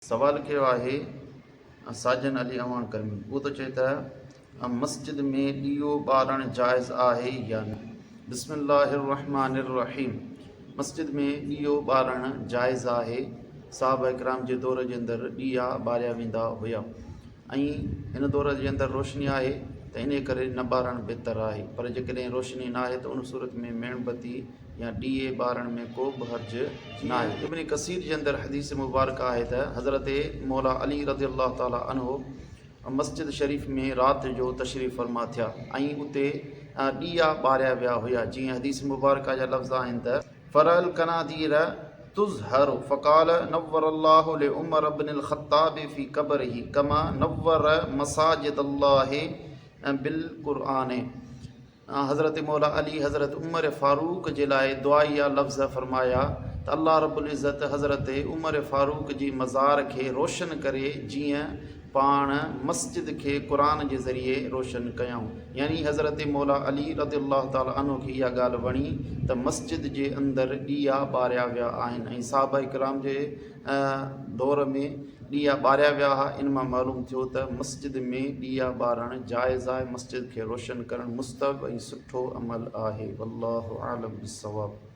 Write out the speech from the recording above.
सवाल कयो आहे साजन अली अवान करमी। वो तो चए त मस्जिद में ॾीओ ॿारणु जाइज़ आहे या न। बिस्मिल्लाहिर्रहमानिर्रहीम। मस्जिद में ॾीओ ॿारणु जाइज़ आहे। साहब इकराम जे दौर जे अंदरि ॾीआ ॿारिया वेंदा हुया ऐं हिन दौर जे अंदरि रोशनी आहे त इन करे न ॿारणु बहितरु आहे। पर जेकॾहिं रोशनी न आहे त उन सूरत में मेणबती या ॾीए ॿारण में को बि हर्ज न आहे। इब्न कसीर जे अंदरि हदीस मुबारक आहे त हज़रत मौला अली रज़ियल्लाहु ताला अन्हु मस्जिद शरीफ़ में राति जो तशरीफ़ फरमा थिया ऐं उते ॾीआ ॿारिया विया हुया। जीअं हदीस मुबारक जा लफ़्ज़ आहिनि त फरल कनादीर तुज़हर फ़क़ाल नव्वर अल्लाहु लि उमर इब्नुल ख़त्ताब फ़ी क़ब्रिही कमा नव्वर मसाजिद अल्लाह बिल क़ुरआन। हज़रत मौला अली हज़रत उमर फ़ारूक जे लाइ दुआइया लफ़्ज़ फरमाया त अल्लाह रब्बुल इज़्ज़त हज़रत उमर फ़ारूक जी मज़ार खे रोशन करे जीअं पाण मस्जिद खे क़ुरान जे ज़रिए रोशन कयऊं। यानी हज़रत मौला अली रज़ियल्लाहु ताला अन्हु खे इहा ॻाल्हि वणी त मस्जिद जे अंदरि ॾीआ ॿारिया विया आहिनि ऐं साहबा इकराम जे दौर में ॾीआ ॿारिया विया हुआ। इन मां मालूम थियो त मस्जिद में ॾीआ ॿारणु जाइज़ आहे। मस्जिद खे रोशन करणु मुस्तहब ऐं सुठो अमल आहे। वल्लाहु आलम बिस्सवाब।